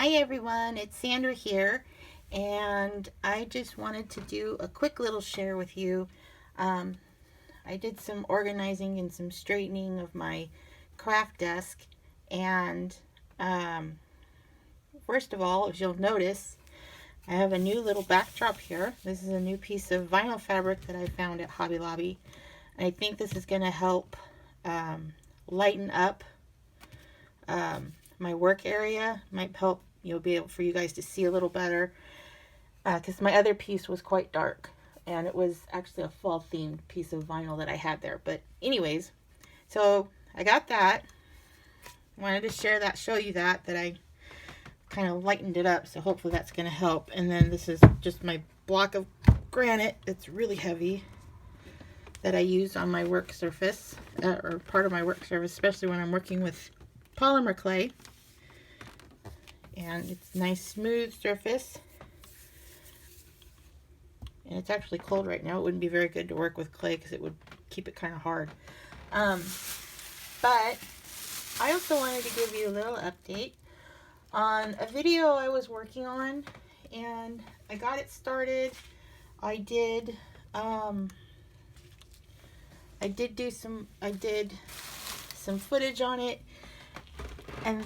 Hi everyone, it's Sandra here, and I just wanted to do a quick little share with you. Um, I did some organizing and some straightening of my craft desk, and um, first of all, as you'll notice, I have a new little backdrop here. This is a new piece of vinyl fabric that I found at Hobby Lobby. I think this is going to help lighten up my work area. Might help be able for you guys to see a little better, because my other piece was quite dark, and it was actually a fall themed piece of vinyl that I had there. But anyways, so I got that. Wanted to share that, show you that I kind of lightened it up, so hopefully that's going to help. And then this is just my block of granite. It's really heavy, that I use on my work surface, or part of my work surface, especially when I'm working with polymer clay. And it's nice smooth surface, and it's actually cold right now. It wouldn't be very good to work with clay because it would keep it kind of hard. But I also wanted to give you a little update on a video I was working on, and I got it started. I did some footage on it, and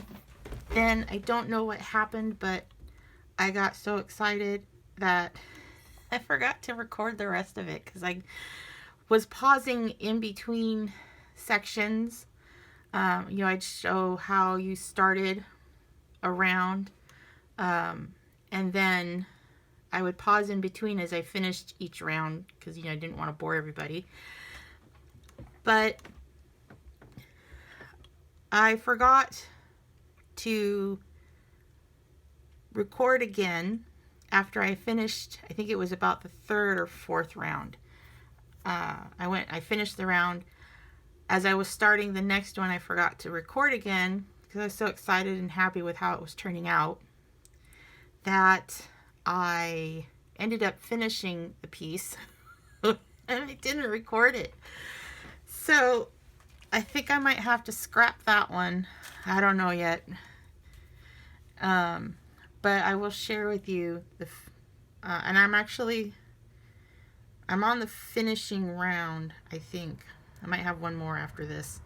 then I don't know what happened, but I got so excited that I forgot to record the rest of it, because I was pausing in between sections. I'd show how you started a round, and then I would pause in between as I finished each round, because I didn't want to bore everybody. But I forgot to record again after I finished. I think it was about the third or fourth round. I finished the round. As I was starting the next one, I forgot to record again because I was so excited and happy with how it was turning out that I ended up finishing the piece and I didn't record it. So I think I might have to scrap that one. I don't know yet. But I will share with you and I'm on the finishing round, I think. I might have one more after this,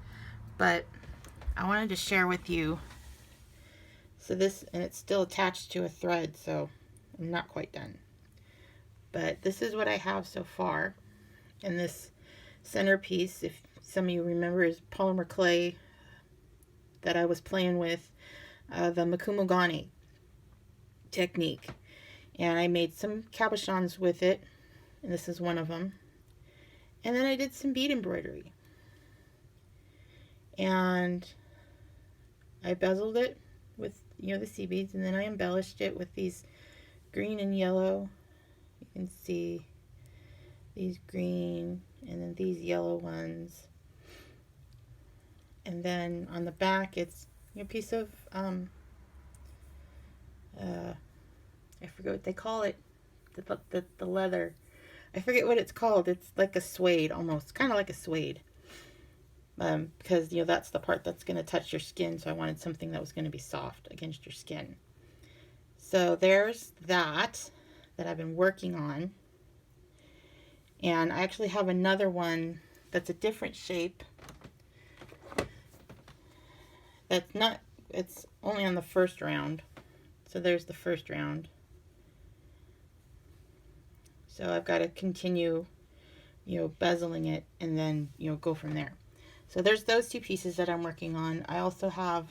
but I wanted to share with you. So this, and it's still attached to a thread, so I'm not quite done. But this is what I have so far. And this centerpiece, if some of you remember, is polymer clay that I was playing with, the Makumogani technique. And I made some cabochons with it, and this is one of them. And then I did some bead embroidery. And I bezeled it with, the sea beads, and then I embellished it with these green and yellow. You can see these green and then these yellow ones. And then on the back, it's a piece of, I forget what they call it, the leather. I forget what it's called. It's like a suede, almost, kind of like a suede. Because, that's the part that's going to touch your skin, so I wanted something that was going to be soft against your skin. So there's that I've been working on. And I actually have another one that's a different shape. It's only on the first round. So there's the first round. So I've got to continue, bezeling it and then, go from there. So there's those two pieces that I'm working on. I also have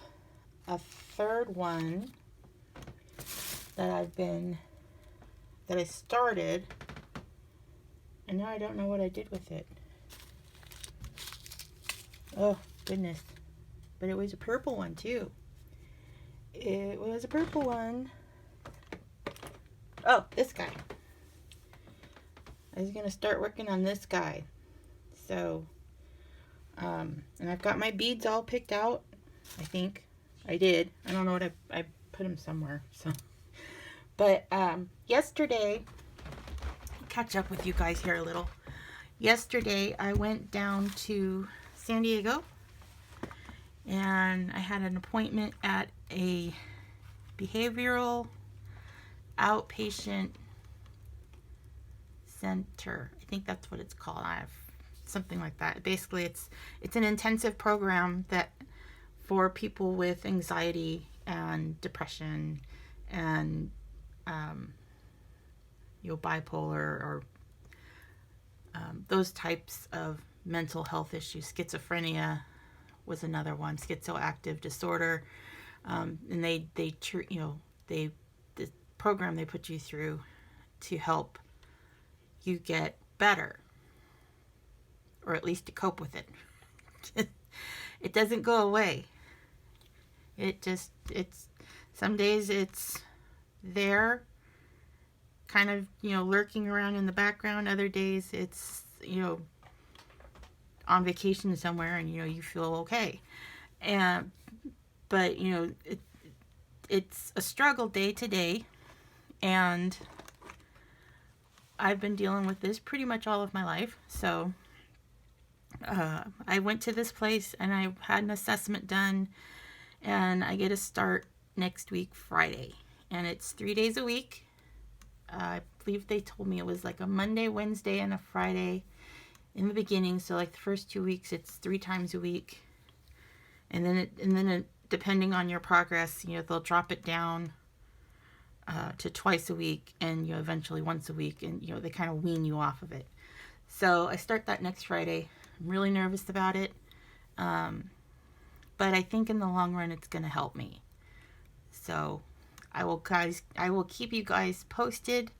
a third one that I started, and now I don't know what I did with it. Oh, goodness. But it was a purple one, too. It was a purple one. Oh, this guy. I was going to start working on this guy. So, and I've got my beads all picked out. I think I did. I don't know what I put them somewhere. So, but yesterday, I'll catch up with you guys here a little. Yesterday, I went down to San Diego, and I had an appointment at a Behavioral Outpatient Center. I think that's what it's called. Something like that. Basically, it's an intensive program that for people with anxiety and depression and bipolar or those types of mental health issues. Schizophrenia was another one. Schizoaffective disorder, and the program they put you through to help you get better, or at least to cope with it. It doesn't go away. It's some days it's there, kind of, lurking around in the background. Other days it's, on vacation somewhere and, you feel okay. But it's a struggle day to day, and I've been dealing with this pretty much all of my life. So I went to this place and I had an assessment done, and I get a start next week, Friday. And it's 3 days a week. I believe they told me it was like a Monday, Wednesday, and a Friday in the beginning. So like the first 2 weeks, it's 3 times a week. And then depending on your progress, they'll drop it down to twice a week, and eventually once a week, and they kind of wean you off of it. So I start that next Friday. I'm really nervous about it, but I think in the long run it's going to help me. So I will keep you guys posted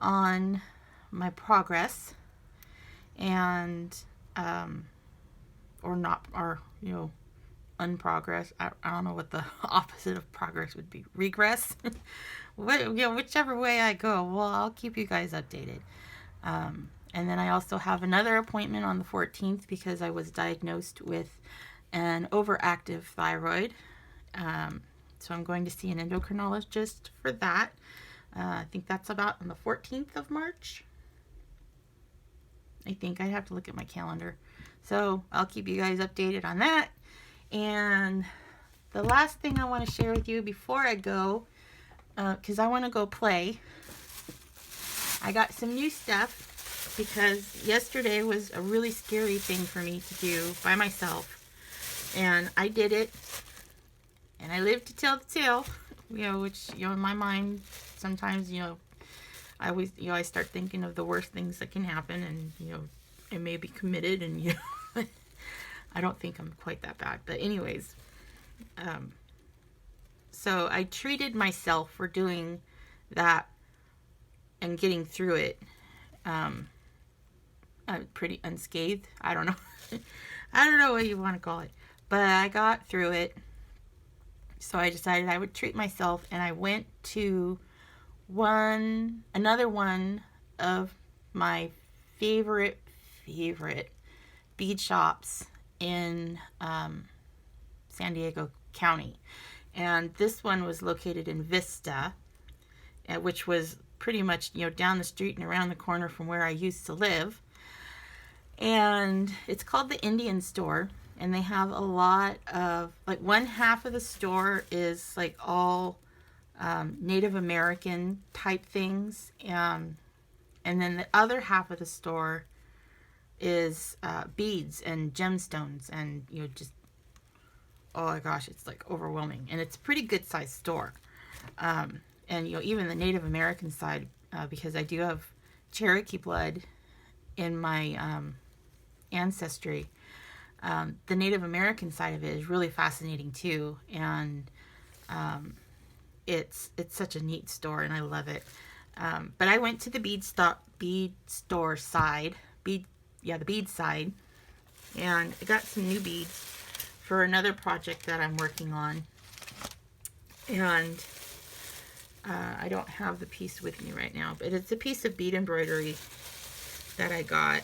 on my progress, and unprogress. I don't know what the opposite of progress would be. Regress. Whichever way I go, well, I'll keep you guys updated. And then I also have another appointment on the 14th because I was diagnosed with an overactive thyroid. So I'm going to see an endocrinologist for that. I think that's about on the 14th of March. I think I'd have to look at my calendar. So I'll keep you guys updated on that. And the last thing I want to share with you before I go, because I want to go play, I got some new stuff because yesterday was a really scary thing for me to do by myself. And I did it, and I lived to tell the tale, which, in my mind, sometimes, I start thinking of the worst things that can happen, and, it may be committed, and, I don't think I'm quite that bad. But anyways, so I treated myself for doing that and getting through it pretty unscathed. I don't know. I don't know what you want to call it. But I got through it. So I decided I would treat myself, and I went to another one of my favorite bead shops in San Diego County. And this one was located in Vista, which was pretty much, down the street and around the corner from where I used to live. And it's called the Indian Store. And they have a lot of, like, one half of the store is like all Native American type things. And then the other half of the store is beads and gemstones, and just, oh my gosh, it's like overwhelming. And it's a pretty good sized store. And even the Native American side, because I do have Cherokee blood in my ancestry. The Native American side of it is really fascinating too, and it's such a neat store, and I love it. But I went to the bead store side, the bead side, and I got some new beads for another project that I'm working on. And I don't have the piece with me right now, but it's a piece of bead embroidery that I got.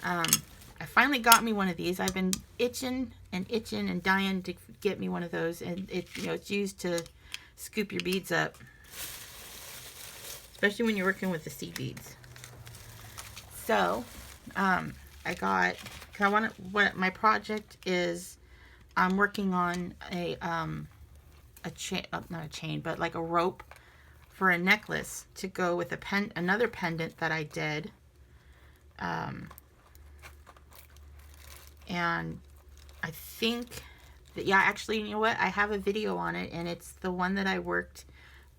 I finally got me one of these. I've been itching and dying to get me one of those, and it's used to scoop your beads up, especially when you're working with the seed beads. So what my project is, I'm working on a a chain, not a chain, but like a rope for a necklace to go with another pendant that I did. And I think that, yeah, actually, you know what? I have a video on it, and it's the one that I worked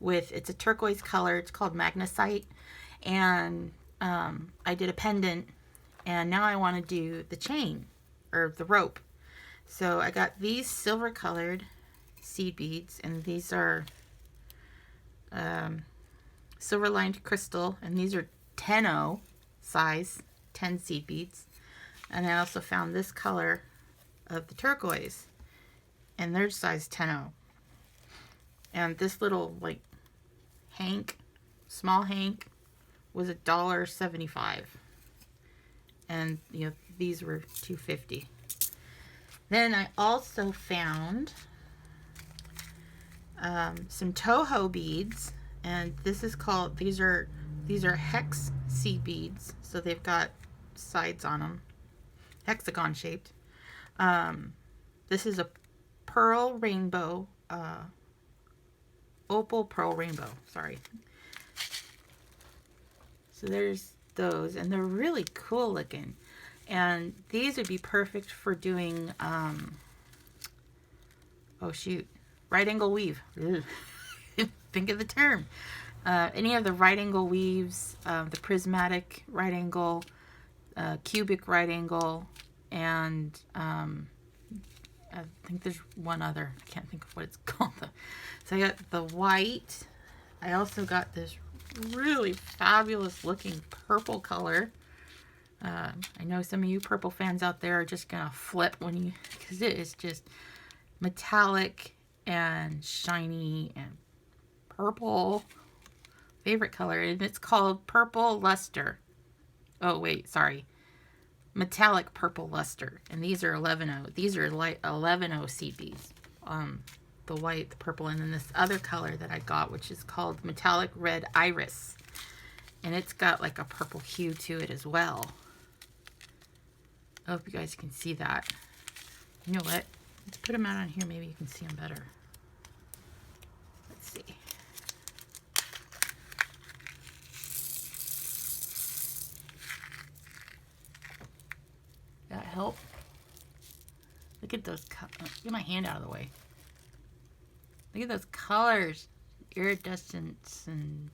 with. It's a turquoise color. It's called Magnesite. And I did a pendant, and now I want to do the chain or the rope. So I got these silver colored seed beads, and these are silver lined crystal, and these are 10-0 size, 10 seed beads. And I also found this color of the turquoise, and they're size 10-0. And this little like hank, small hank, was $1.75, and you know, these were $2.50. Then I also found some Toho beads, and this is called, these are hex seed beads, so they've got sides on them, hexagon shaped. This is a pearl rainbow, opal pearl rainbow, sorry. So there's those, and they're really cool looking. And these would be perfect for doing, oh shoot, right angle weave. Think of the term. Any of the right angle weaves, the prismatic right angle, cubic right angle, and I think there's one other. I can't think of what it's called. So I got the white. I also got this really fabulous looking purple color. I know some of you purple fans out there are just gonna flip when you, because it is just metallic and shiny and purple. Favorite color, and it's called Purple Luster. Oh wait, sorry, metallic purple luster. And these are 11-0. These are like 11-0 seed beads. The white, the purple, and then this other color that I got, which is called Metallic Red Iris, and it's got like a purple hue to it as well. I hope you guys can see that. You know what? Let's put them out on here. Maybe you can see them better. Let's see. That help? Look at those. Get my hand out of the way. Look at those colors. Iridescence, and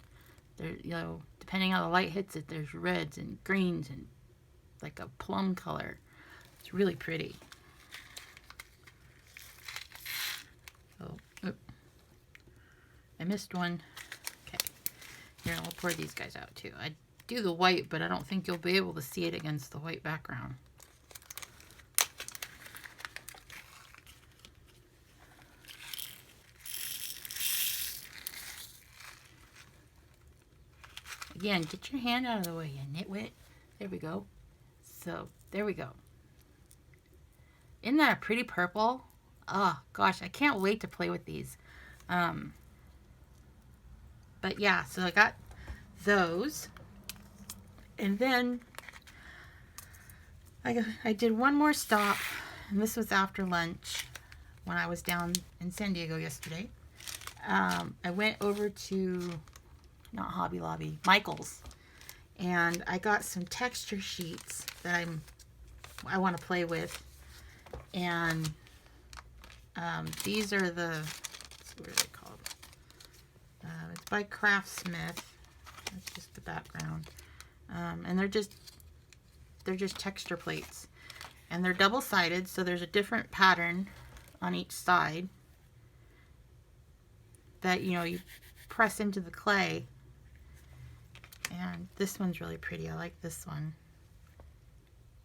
there, you know, depending on how the light hits it, there's reds and greens and like a plum color. It's really pretty. Oh, I missed one. Okay, here, I'll pour these guys out too. I do the white, but I don't think you'll be able to see it against the white background. Again, get your hand out of the way, you nitwit. There we go. So, there we go. Isn't that a pretty purple? Oh, gosh, I can't wait to play with these. But yeah, so I got those. And then I did one more stop, and this was after lunch when I was down in San Diego yesterday. I went over to, not Hobby Lobby, Michael's, and I got some texture sheets that I want to play with. And these are the, let's see, what are they called? It's by Craftsmith. That's just the background. And they're just texture plates, and they're double-sided, so there's a different pattern on each side that, you know, you press into the clay. And this one's really pretty. I like this one.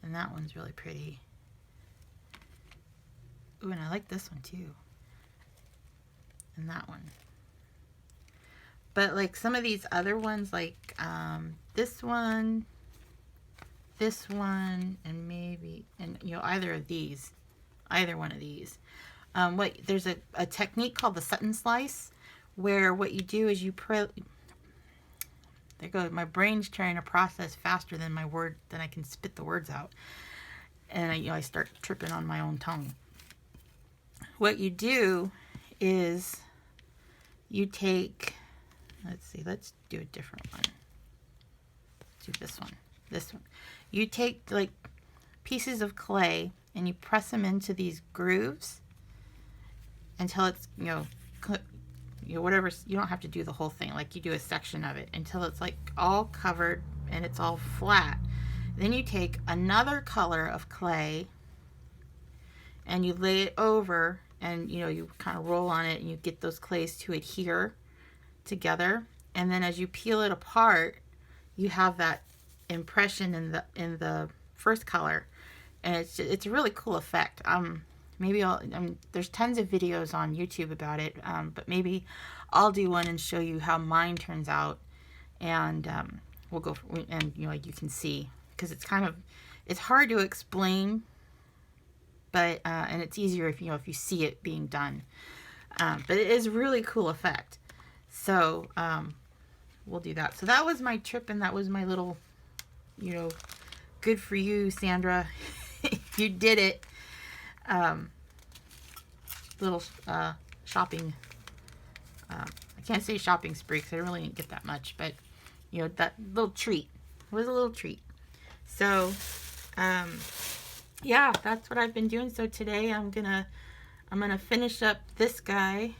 And that one's really pretty. Ooh, and I like this one too. And that one. But like some of these other ones, like this one, and maybe, and you know, either one of these. There's a technique called the Sutton slice, where what you do is there goes, my brain's trying to process faster than than I can spit the words out. And I start tripping on my own tongue. What you do is you take, let's see, let's do a different one. Let's do this one. This one. You take like pieces of clay and you press them into these grooves until it's, you know, whatever, you don't have to do the whole thing, like you do a section of it until it's like all covered and it's all flat. Then you take another color of clay and you lay it over, and you know, you kind of roll on it and you get those clays to adhere together, and then as you peel it apart you have that impression in the first color, and it's a really cool effect. Maybe there's tons of videos on YouTube about it, but maybe I'll do one and show you how mine turns out, and we'll go for, and you know, like you can see, because it's hard to explain, but and it's easier if you see it being done, but it is a really cool effect. So we'll do that. So that was my trip, and that was my little, you know, good for you, Sandra. You did it. Little shopping, I can't say shopping spree because I really didn't get that much, but you know, that little treat, it was a little treat. So yeah, that's what I've been doing. So today I'm gonna finish up this guy.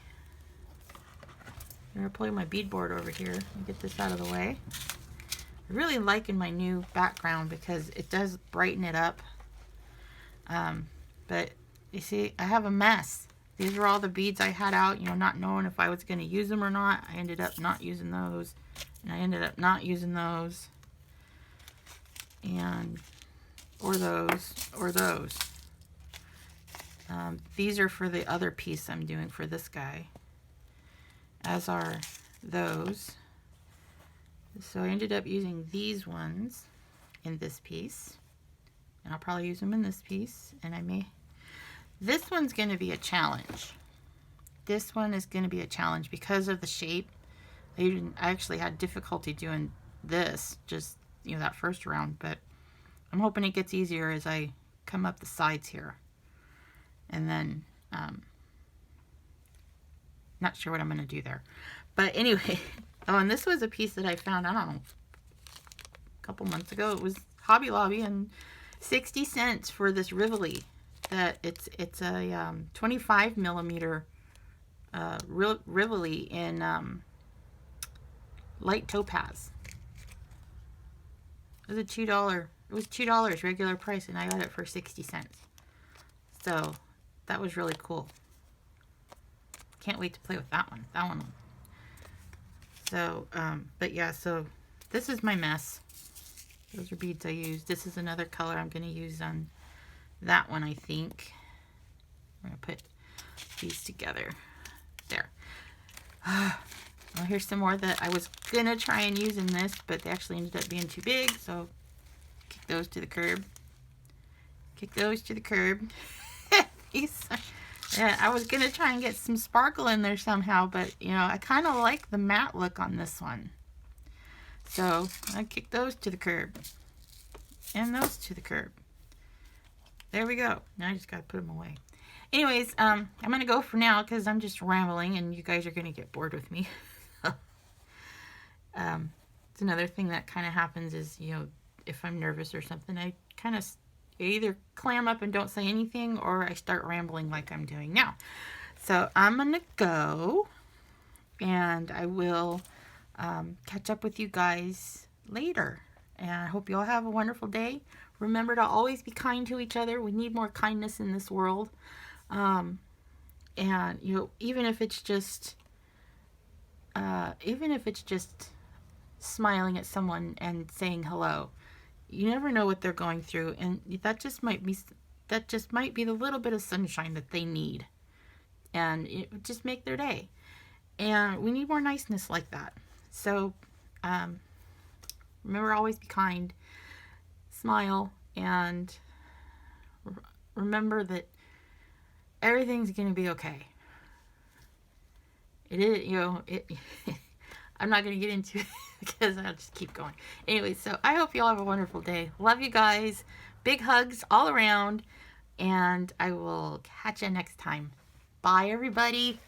I'm gonna pull my beadboard over here and get this out of the way. I really liking my new background because it does brighten it up. But you see, I have a mess. These are all the beads I had out, you know, not knowing if I was going to use them or not. I ended up not using those, and I ended up not using those, and or those. These are for the other piece I'm doing for this guy, as are those. So I ended up using these ones in this piece, and I'll probably use them in this piece, and I may. This one's going to be a challenge. This one is going to be a challenge because of the shape. I actually had difficulty doing this, just, you know, that first round, but I'm hoping it gets easier as I come up the sides here. And then, not sure what I'm going to do there. But anyway, oh, and this was a piece that I found, I don't know, a couple months ago. It was Hobby Lobby, and 60 cents for this Rivoli. That it's a 25 millimeter Rivoli in light topaz. It was $2. It was $2 regular price, and I got it for 60 cents. So that was really cool. Can't wait to play with that one. That one. So, but yeah. So this is my mess. Those are beads I used. This is another color I'm going to use on that one, I think. I'm going to put these together. There. Well, here's some more that I was going to try and use in this, but they actually ended up being too big, so kick those to the curb. Kick those to the curb. Yeah, I was going to try and get some sparkle in there somehow, but, you know, I kind of like the matte look on this one. So, I kick those to the curb. And those to the curb. There we go. Now I just got to put them away. Anyways, I'm going to go for now because I'm just rambling and you guys are going to get bored with me. It's another thing that kind of happens is, you know, if I'm nervous or something, I kind of either clam up and don't say anything, or I start rambling like I'm doing now. So I'm going to go, and I will catch up with you guys later. And I hope you all have a wonderful day. Remember to always be kind to each other. We need more kindness in this world. And, you know, even if it's just smiling at someone and saying hello, you never know what they're going through, and that just might be the little bit of sunshine that they need, and it would just make their day. And we need more niceness like that. So remember, always be kind, smile, and remember that everything's gonna be okay. It is, you know, I'm not going to get into it because I'll just keep going. Anyway, so I hope you all have a wonderful day. Love you guys. Big hugs all around. And I will catch you next time. Bye, everybody.